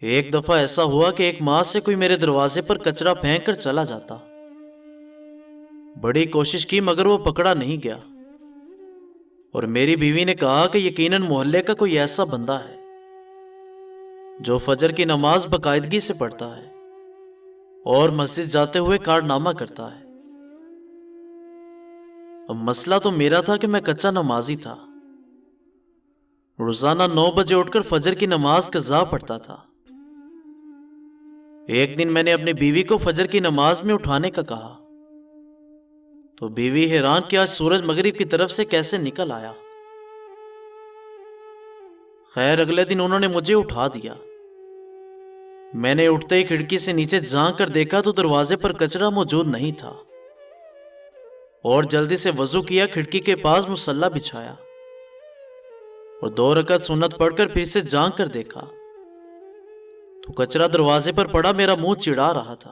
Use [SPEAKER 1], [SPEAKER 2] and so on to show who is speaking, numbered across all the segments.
[SPEAKER 1] ایک دفعہ ایسا ہوا کہ ایک ماہ سے کوئی میرے دروازے پر کچرا پھینک کر چلا جاتا۔ بڑی کوشش کی مگر وہ پکڑا نہیں گیا، اور میری بیوی نے کہا کہ یقیناً محلے کا کوئی ایسا بندہ ہے جو فجر کی نماز باقاعدگی سے پڑھتا ہے اور مسجد جاتے ہوئے کارنامہ کرتا ہے۔ اب مسئلہ تو میرا تھا کہ میں کچا نمازی تھا، روزانہ 9 بجے اٹھ کر فجر کی نماز قضا پڑھتا تھا۔ ایک دن میں نے اپنی بیوی کو فجر کی نماز میں اٹھانے کا کہا تو بیوی حیران کہ آج سورج مغرب کی طرف سے کیسے نکل آیا۔ خیر اگلے دن انہوں نے مجھے اٹھا دیا۔ میں نے اٹھتے ہی کھڑکی سے نیچے جھانک کر دیکھا تو دروازے پر کچرا موجود نہیں تھا، اور جلدی سے وضو کیا، کھڑکی کے پاس مصلی بچھایا اور 2 رکعت سنت پڑھ کر پھر سے جھانک کر دیکھا تو کچرا دروازے پر پڑا میرا منہ چڑھا رہا تھا۔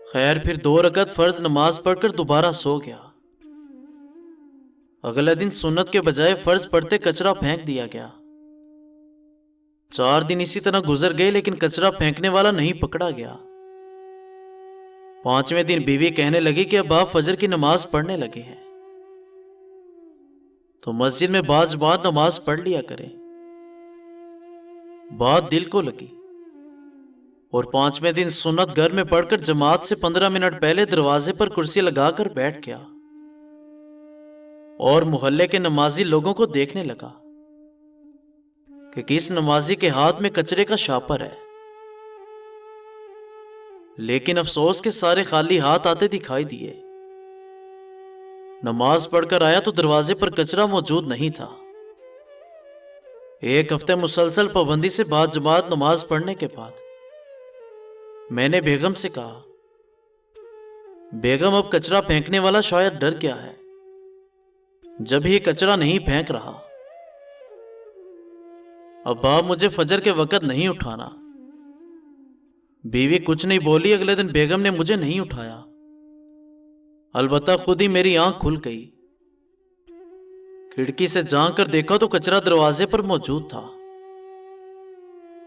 [SPEAKER 1] خیر پھر 2 رکعت فرض نماز پڑھ کر دوبارہ سو گیا۔ اگلے دن سنت کے بجائے فرض پڑھتے کچرا پھینک دیا گیا۔ 4 دن اسی طرح گزر گئے لیکن کچرا پھینکنے والا نہیں پکڑا گیا۔ 5ویں دن بیوی کہنے لگی کہ اب آپ فجر کی نماز پڑھنے لگے ہیں تو مسجد میں بعض جماعت نماز پڑھ لیا کریں۔ بات دل کو لگی اور 5ویں دن سنت گھر میں پڑھ کر جماعت سے 15 منٹ پہلے دروازے پر کرسی لگا کر بیٹھ گیا اور محلے کے نمازی لوگوں کو دیکھنے لگا کہ کس نمازی کے ہاتھ میں کچرے کا شاپر ہے، لیکن افسوس کے سارے خالی ہاتھ آتے دکھائی دیے۔ نماز پڑھ کر آیا تو دروازے پر کچرا موجود نہیں تھا۔ 1 ہفتے مسلسل پابندی سے بعد جماعت نماز پڑھنے کے بعد میں نے بیگم سے کہا، بیگم اب کچرا پھینکنے والا شاید ڈر گیا ہے، جب ہی کچرا نہیں پھینک رہا، اب آپ مجھے فجر کے وقت نہیں اٹھانا۔ بیوی کچھ نہیں بولی۔ اگلے دن بیگم نے مجھے نہیں اٹھایا، البتہ خود ہی میری آنکھ کھل گئی۔ کھڑکی سے جھانک کر دیکھا تو کچرا دروازے پر موجود تھا۔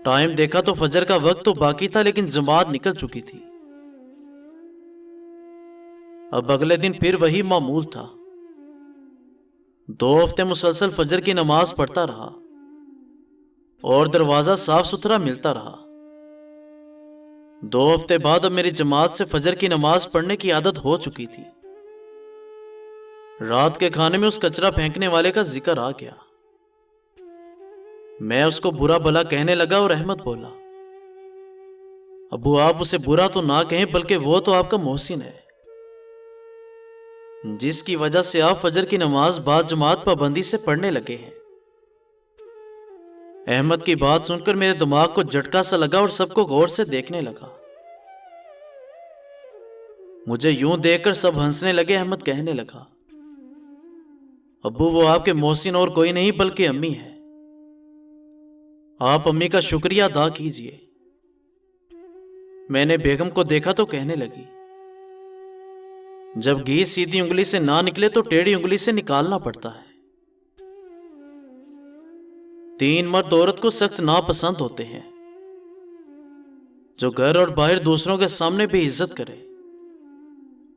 [SPEAKER 1] ٹائم دیکھا تو فجر کا وقت تو باقی تھا لیکن جماعت نکل چکی تھی۔ اب اگلے دن پھر وہی معمول تھا۔ 2 ہفتے مسلسل فجر کی نماز پڑھتا رہا اور دروازہ صاف ستھرا ملتا رہا۔ 2 ہفتے بعد اب میری جماعت سے فجر کی نماز پڑھنے کی عادت ہو چکی تھی۔ رات کے کھانے میں اس کچرا پھینکنے والے کا ذکر آ گیا۔ میں اس کو برا بھلا کہنے لگا اور احمد بولا، ابو آپ اسے برا تو نہ کہیں، بلکہ وہ تو آپ کا محسن ہے جس کی وجہ سے آپ فجر کی نماز بعد جماعت پابندی سے پڑھنے لگے ہیں۔ احمد کی بات سن کر میرے دماغ کو جھٹکا سا لگا اور سب کو غور سے دیکھنے لگا۔ مجھے یوں دیکھ کر سب ہنسنے لگے۔ احمد کہنے لگا، ابو وہ آپ کے محسن اور کوئی نہیں بلکہ امی ہے، آپ امی کا شکریہ ادا کیجئے۔ میں نے بیگم کو دیکھا تو کہنے لگی، جب گھی سیدھی انگلی سے نہ نکلے تو ٹیڑھی انگلی سے نکالنا پڑتا ہے۔ 3 مرد عورت کو سخت ناپسند ہوتے ہیں، جو گھر اور باہر دوسروں کے سامنے بے عزت کرے،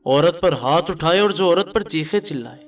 [SPEAKER 1] عورت پر ہاتھ اٹھائے اور جو عورت پر چیخے چلائے۔